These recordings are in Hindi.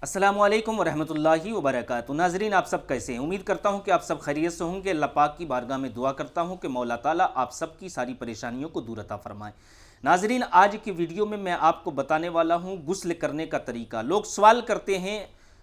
अस्सलामुअलैकुम वरहमतुल्लाहि वबरकातुहू। नाजरीन, आप सब कैसे हैं? उम्मीद करता हूं कि आप सब खैरियत से होंगे। अल्लाह पाक की बारगाह में दुआ करता हूं कि मौला ताला आप सब की सारी परेशानियों को दूर अता फरमाए। नाजरीन, आज की वीडियो में मैं आपको बताने वाला हूं गुस्ल करने का तरीका। लोग सवाल करते हैं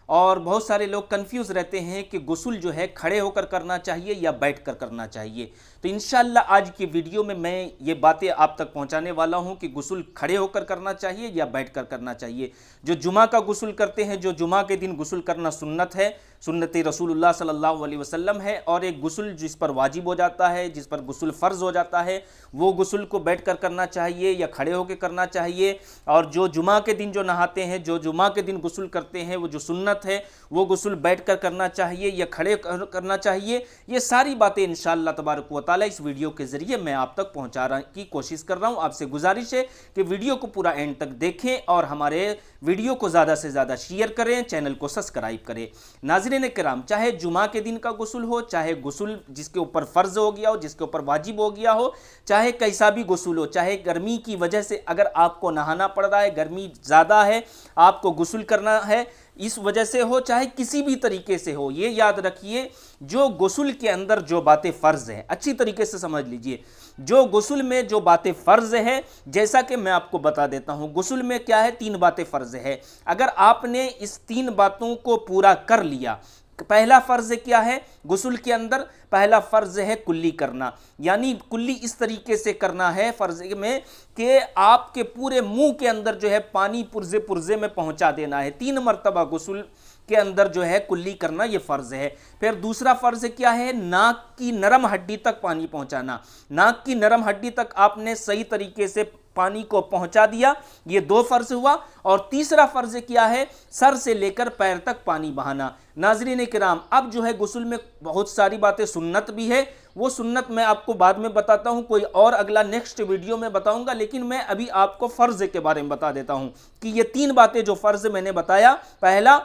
और बहुत सारे लोग कंफ्यूज रहते हैं कि गुस्ल जो है खड़े होकर करना चाहिए या बैठकर करना चाहिए। तो इंशाअल्लाह आज की वीडियो में मैं ये बातें आप तक पहुंचाने वाला हूं कि गुस्ल खड़े होकर करना चाहिए या बैठकर करना चाहिए। जो जुमा का गुस्ल करते हैं, जो जुमा के दिन गुस्ल करना सुन्नत है, सुन्नत रसूलुल्लाह सल्लल्लाहु अलैहि वसल्लम है, और एक गुस्ल जिस पर वाजिब हो जाता है, जिस पर गुस्ल फ़र्ज़ हो जाता है, वो गुस्ल को बैठकर करना चाहिए या खड़े होकर करना चाहिए। और जो जुमा के दिन जो नहाते हैं, जो जुमा के दिन गुस्ल करते हैं, वो जो सुन्नत है वो गुस्ल बैठकर करना चाहिए या खड़े करना चाहिए। ये सारी बातें इंशाअल्लाह तबारक व तआला इस वीडियो के ज़रिए मैं आप तक पहुँचाने की कोशिश कर रहा हूँ। आपसे गुजारिश है कि वीडियो को पूरा एंड तक देखें और हमारे वीडियो को ज़्यादा से ज़्यादा शेयर करें, चैनल को सब्सक्राइब करें। नाज़रीन किराम, चाहे जुमा के दिन का गुस्ल हो, चाहे गुस्ल जिसके ऊपर फ़र्ज़ हो गया हो, जिसके ऊपर वाजिब हो गया हो, चाहे कैसा भी गुस्ल हो, चाहे गर्मी की वजह से अगर आपको नहाना पड़ रहा है, गर्मी ज़्यादा है, आपको गुस्ल करना है इस वजह से हो, चाहे किसी भी तरीके से हो, ये याद रखिए जो गुस्ल के अंदर जो बातें फ़र्ज़ हैं, अच्छी तरीके से समझ लीजिए। जो गुस्ल में जो बातें फ़र्ज़ है, जैसा कि मैं आपको बता देता हूँ, गुस्ल में क्या है, 3 बातें फ़र्ज़ है। अगर आपने इस 3 बातों को पूरा कर लिया, पहला फ़र्ज़ क्या है गुस्ल के अंदर? पहला फ़र्ज़ है कुल्ली करना, यानी कुल्ली इस तरीके से करना है फ़र्ज़ में कि आपके पूरे मुंह के अंदर जो है पानी पुर्जे पुर्जे में पहुंचा देना है। 3 मरतबा गुस्ल के अंदर जो है कुल्ली करना, ये फ़र्ज़ है। फिर दूसरा फ़र्ज़ क्या है? नाक की नरम हड्डी तक पानी पहुंचाना। नाक की नरम हड्डी तक आपने सही तरीके से पानी को पहुंचा दिया, ये 2 फ़र्ज़ हुआ। और तीसरा फ़र्ज़ क्या है? सर से लेकर पैर तक पानी बहाना। नाज़रीन किराम, अब जो है गुस्ल में बहुत सारी बातें सुन्नत भी है, वो सुन्नत मैं आपको बाद में बताता हूँ, कोई और अगला नेक्स्ट वीडियो में बताऊंगा, लेकिन मैं अभी आपको फ़र्ज़ के बारे में बता देता हूँ कि ये 3 बातें जो फ़र्ज़ मैंने बताया, पहला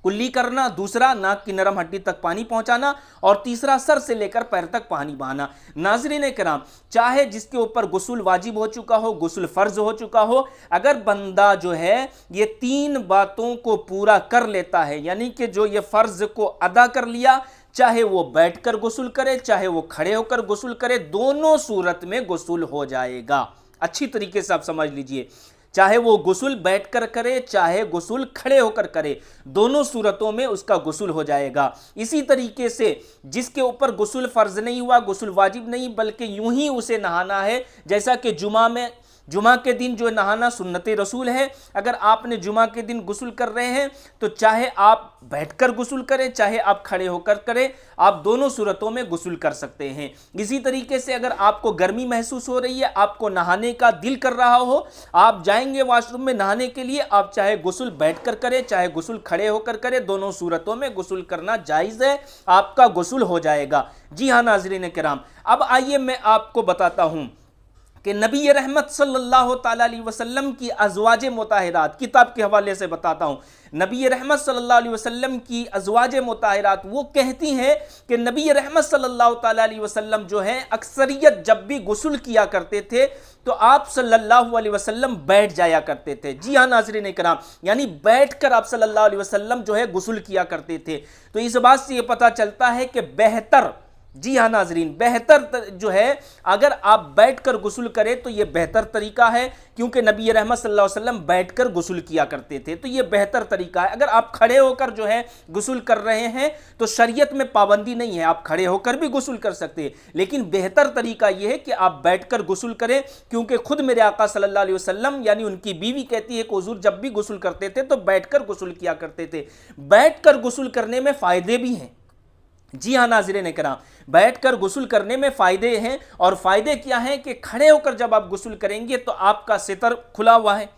कुल्ली करना, दूसरा नाक की नरम हड्डी तक पानी पहुंचाना, और तीसरा सर से लेकर पैर तक पानी बहाना। नाज़रीन किराम, चाहे जिसके ऊपर गुस्ल वाजिब हो चुका हो, गुस्ल फ़र्ज़ हो चुका हो, अगर बंदा जो है ये 3 बातों को पूरा कर लेता है, यानी कि जो ये फ़र्ज़ को अदा कर लिया, चाहे वो बैठकर गुस्ल करे, चाहे वो खड़े होकर गुस्ल करे, दोनों सूरत में गुस्ल हो जाएगा। अच्छी तरीके से आप समझ लीजिए, चाहे वो गुस्ल बैठकर करे, चाहे गुस्ल खड़े होकर करे, दोनों सूरतों में उसका गुस्ल हो जाएगा। इसी तरीके से जिसके ऊपर गुस्ल फ़र्ज़ नहीं हुआ, गुस्ल वाजिब नहीं, बल्कि यूं ही उसे नहाना है, जैसा कि जुमा के दिन जो नहाना सुन्नत रसूल है। अगर आपने जुमा के दिन गुस्ल कर रहे हैं तो चाहे आप बैठकर गुस्ल करें, चाहे आप खड़े होकर करें, आप दोनों सूरतों में गुस्ल कर सकते हैं। इसी तरीके से अगर आपको गर्मी महसूस हो रही है, आपको नहाने का दिल कर रहा हो, आप जाएंगे वॉशरूम में नहाने के लिए, आप चाहे गुस्ल बैठकर करें, चाहे गुस्ल खड़े होकर करें, दोनों सूरतों में गुस्ल करना जायज़ है, आपका गुस्ल हो जाएगा। जी हाँ नाज़रीन किराम, अब आइए मैं आपको बताता हूँ कि नबी रहमत सल्लल्लाहु ताला अलैहि वसल्लम की अज़वाजे मुताहिरात, किताब के हवाले से बताता हूँ, नबी रहमत सल्लल्लाहु अलैहि वसल्लम की अज़वाजे मुताहिरात वो कहती हैं कि नबी रहमत सल्लल्लाहु ताला अलैहि वसल्लम जो है अक्सरियत जब भी गुस्ल किया करते थे तो आप सल्लल्लाहु अलैहि वसल्लम बैठ जाया करते थे। जी हाँ नाज़रीन किराम, यानी बैठकर आप सल्लल्लाहु अलैहि वसल्लम जो है गुस्ल किया करते थे। तो इस बात से ये पता चलता है कि बेहतर, जी हाँ नाजरीन, बेहतर जो है अगर आप बैठकर गुस्ल करें तो ये बेहतर तरीका है, क्योंकि नबी रहमत सल्लल्लाहु अलैहि वसल्लम बैठकर गुस्ल किया करते थे, तो ये बेहतर तरीका है। अगर आप खड़े होकर जो है गुस्ल कर रहे हैं तो शरीयत में पाबंदी नहीं है, आप खड़े होकर भी गुस्ल कर सकते हैं, लेकिन बेहतर तरीका यह है कि आप बैठकर गुस्ल करें, क्योंकि खुद मेरे आका सल्लल्लाहु अलैहि वसल्लम यानी उनकी बीवी कहती है कि हुजूर जब भी गुस्ल करते थे तो बैठकर गुस्ल किया करते थे। बैठकर गुस्ल करने में फ़ायदे भी हैं। जी हाँ नाज़रीन किराम, बैठकर गुस्ल करने में फ़ायदे हैं, और फ़ायदे क्या हैं कि खड़े होकर जब आप गुस्ल करेंगे तो आपका सितर खुला हुआ है।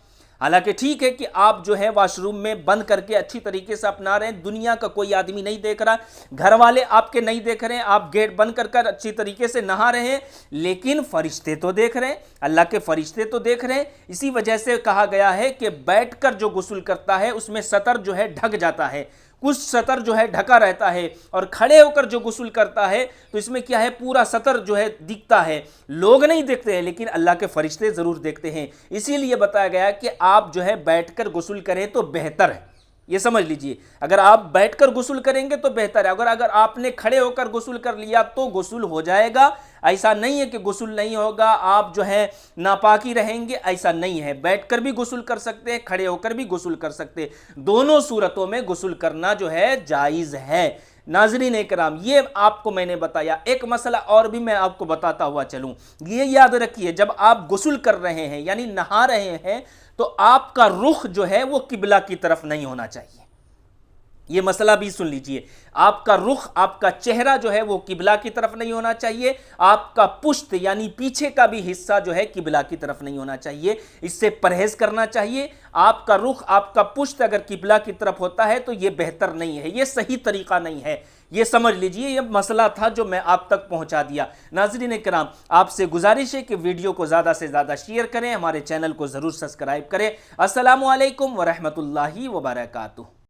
हालांकि ठीक है कि आप जो है वॉशरूम में बंद करके अच्छी तरीके से अपना रहे हैं, दुनिया का कोई आदमी नहीं देख रहा, घर वाले आपके नहीं देख रहे हैं, आप गेट बंद कर अच्छी तरीके से नहा रहे हैं, लेकिन फरिश्ते तो देख रहे हैं, अल्लाह के फरिश्ते तो देख रहे हैं। इसी वजह से कहा गया है कि बैठकर जो गुस्ल करता है उसमें सतर जो है ढक जाता है, कुछ सतर जो है ढका रहता है, और खड़े होकर जो गुस्ल करता है तो इसमें क्या है, पूरा सतर जो है दिखता है। लोग नहीं देखते हैं लेकिन अल्लाह के फरिश्ते ज़रूर देखते हैं। इसीलिए बताया गया कि आप जो है बैठकर गुस्ल करें तो बेहतर है। ये समझ लीजिए। अगर आप बैठकर गुस्ल करेंगे तो बेहतर है, अगर आपने खड़े होकर गुस्ल कर लिया तो गुस्ल हो जाएगा। ऐसा नहीं है कि गुस्ल नहीं होगा, आप जो है नापाकी रहेंगे, ऐसा नहीं है। बैठकर भी गुस्ल कर सकते हैं, खड़े होकर भी गुस्ल कर सकते हैं, दोनों सूरतों में गुस्ल करना जो है जायज़ है। नाज़रीन इकराम, ये आपको मैंने बताया। एक मसला और भी मैं आपको बताता हुआ चलूं, ये याद रखिए, जब आप गुस्ल कर रहे हैं यानी नहा रहे हैं तो आपका रुख जो है वो किबला की तरफ नहीं होना चाहिए। ये मसला भी सुन लीजिए, आपका रुख, आपका चेहरा जो है वो किबला की तरफ नहीं होना चाहिए, आपका पुश्त यानी पीछे का भी हिस्सा जो है किबला की तरफ नहीं होना चाहिए। इससे परहेज करना चाहिए। आपका रुख, आपका पुश्त अगर किबला की तरफ होता है तो ये बेहतर नहीं है, ये सही तरीका नहीं है। ये समझ लीजिए, ये मसला था जो मैं आप तक पहुंचा दिया। नाज़रीन इकराम, आपसे गुजारिश है कि वीडियो को ज़्यादा से ज़्यादा शेयर करें, हमारे चैनल को ज़रूर सब्सक्राइब करें। अस्सलामु अलैकुम व रहमतुल्लाहि व बरकातुहू।